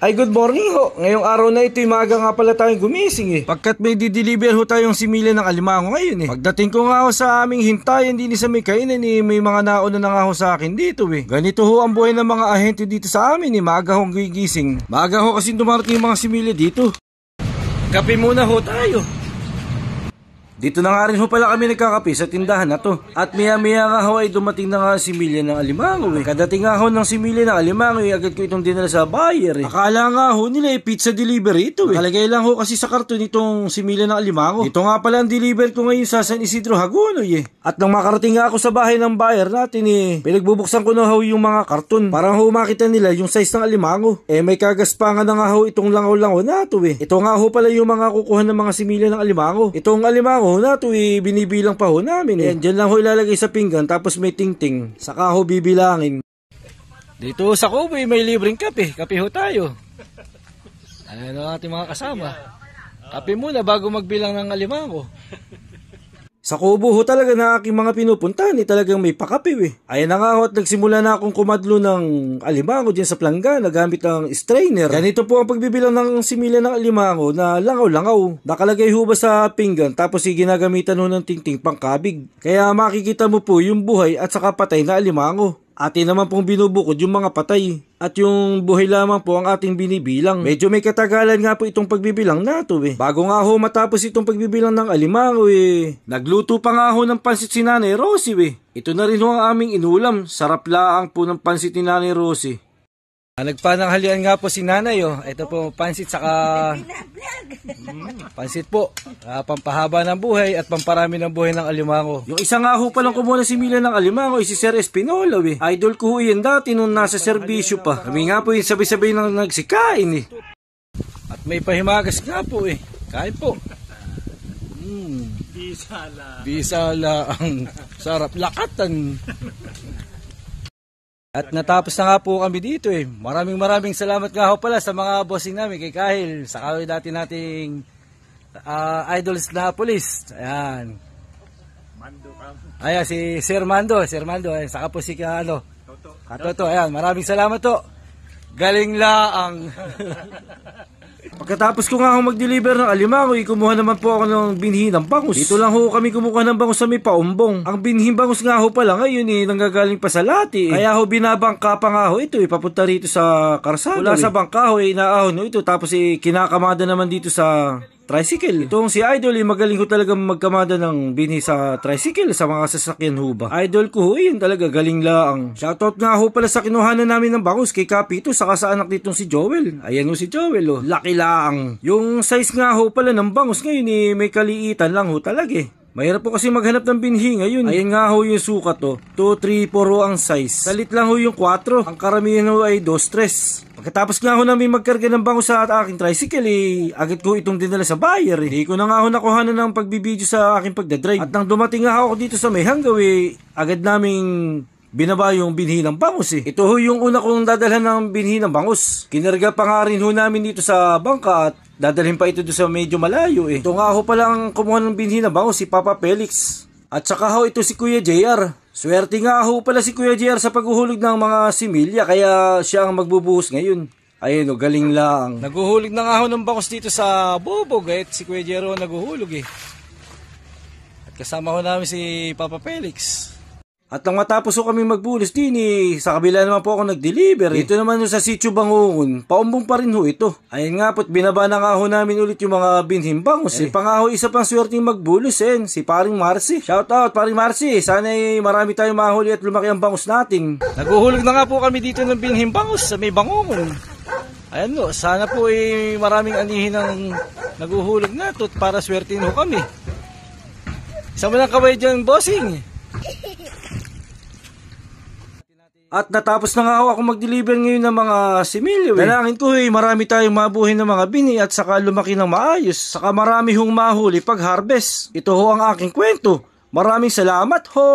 Ay, good morning ho. Ngayong araw na ito'y maaga nga pala tayong gumising eh. Pagkat may dideliver ho tayong similya ng alimango ngayon eh. Pagdating ko nga ho sa aming hintayan din sa may kainan eh, may mga nauna na nga ho sa akin dito eh. Ganito ho ang buhay ng mga ahente dito sa amin eh. Maaga hong gigising. Maaga ho kasi dumarating yung mga similya dito. Kape muna ho tayo. Dito na nga rin ho pala kami nagkakape sa tindahan na to. At maya nga ho ay dumating na nga similya ng alimango eh. Kadating nga ho ng similya ng alimango eh, agad ko itong dinala sa buyer eh. Akala nga ho nila eh, pizza delivery ito eh. Nakalagay lang ho kasi sa karton itong similya ng alimango. Ito nga pala ang deliver ko ngayon sa San Isidro Hagonoy eh. At nang makarating nga ako sa bahay ng buyer natin eh, pinagbubuksan ko na ho yung mga karton. Para ho makita nila yung size ng alimango. Eh may kagaspangan na nga ho itong langaw-langaw na ito eh. Ito nga ho pala yung mga kukuha ng mga similya ng alimango. Itong alimango na ito binibilang pa ho namin eh. Diyan lang ho ilalagay sa pinggan tapos may tingting. Saka ho bibilangin. Dito sa Kuboy may libreng kape. Kape ho tayo. Ayan ang ating mga kasama. Kape muna bago magbilang ng alimango. Sa Kubo ho talaga na aking mga pinupuntahan eh, talagang may pakape eh. Ayan na nga ho at nagsimula na akong kumadlo ng alimango dyan sa plangga na gamit ng strainer. Ganito po ang pagbibilang ng similya ng alimango na langaw-langaw. Nakalagay ho ba sa pinggan tapos ginagamitan ho ng tingting pangkabig. Kaya makikita mo po yung buhay at saka patay na alimango. Atin naman pong binubukod yung mga patay. At yung buhay lamang po ang ating binibilang. Medyo may katagalan nga po itong pagbibilang nato eh. Bago nga ho matapos itong pagbibilang ng alimango eh, nagluto pa nga ho ng pansit si Nanay Rosie eh. Ito na rin ho ang aming inulam. Sarap laang po ng pansit ni Nanay Rosie. Nagpananghalian nga po si Nanay oh. Ito po pansit saka pansit po. Pampahaba ng buhay at pamparami ng buhay ng alimango. Yung isa nga ho palang kumuha ng similya ng alimango si Sir Espinola eh. Idol ko ho yan dati nung nasa serbisyo pa. Kami nga po yung sabay-sabay nang nagsikain eh. At may pahimagas nga po eh. Kain po. Bisala ang sarap lakatan. At natapos na nga po kami dito eh. Maraming salamat nga ho pala sa mga bossing namin kay Kahil, sa kaway dati nating idols na police. Ayan. Ayan si Sir Mando. Ayan, saka po si Katoto. Ayan, maraming salamat to. Galing laang. Pagkatapos ko nga ako mag-deliver ng alimango, kumuha naman po ako ng binhi ng bangus. Dito lang ho kami kumukuha ng bangus sa may paumbong. Ang binhing bangus nga ho pala ngayon nanggagaling pa sa Lati. Kaya ho binabangka pa nga ho ito papunta rito sa karsada. Wala sa bangka ho inaahon ho ito tapos kinakamada naman dito sa tricycle. Itong si Idol magaling ho talaga magkamada ng binhi sa tricycle sa mga sasakyan ho ba. Idol ko ho yun talaga galing laang. Shoutout nga ho pala sa kinuhanan namin ng bangus kay Kapito saka sa anak nitong si Joel. Ayan ho si Joel oh. Laki laang. Yung size nga ho pala ng bangus ngayon may kaliitan lang ho talaga eh. Mahirap po kasi maghanap ng binhi ngayon. Ayan nga ho yung sukat 2, 3, 4 ho ang size. Salit lang ho yung 4. Ang karamihan ho ay 2, 3. Pagkatapos nga ho namin magkarga ng bangus sa aking tricycle agad ko itong dinala sa buyer eh. Hindi ko na nga ho nakuhanan ng pagbibideo sa aking pagdadrive. At nang dumating nga ako dito sa may hanggaw agad naming binaba yung binhi ng bangus eh. Ito ho yung una kong dadalhan ng binhi ng bangus. Kinarga pa nga rin ho namin dito sa bangka at dadalhin pa ito doon sa medyo malayo eh. Ito nga ho palang kumuha ng binhi ng bangus si Papa Felix. At saka ho ito si Kuya JR. Swerte nga ho pala si Kuya JR sa paghuhulog ng mga similya kaya siya ang magbubuhos ngayon. Ayun galing lang. Naghuhulog na nga ho ng bangus dito sa bubog at si Kuya JR naghuhulog eh. At kasama ho namin si Papa Felix. At nang matapos ho kami magbulos din sa kabila naman po ako nag-deliver. Dito naman ho sa Sitio Bangungon, paumbong pa rin ho ito. Ayun nga po't binaba na nga ho namin ulit yung mga binhing bangus eh. Pa nga ho isa pang swerteng magbulos si Paring Marcy. Shoutout Paring Marcy, sana marami tayong mahuli at lumaki ang bangus natin. Naguhulog na nga po kami dito ng binhing bangus sa may Bangungon. Ayan ho, sana po maraming anihin ng naguhulog na ito para swertin ho kami. Isa mo lang kaway dyan bossing. At natapos na nga ako mag-deliver ngayon ng mga similya. Dalangin ko marami tayong mabuhay ng mga bini at saka lumaki ng maayos. Saka marami hong mahuli pag harvest. Ito ho ang aking kwento. Maraming salamat ho!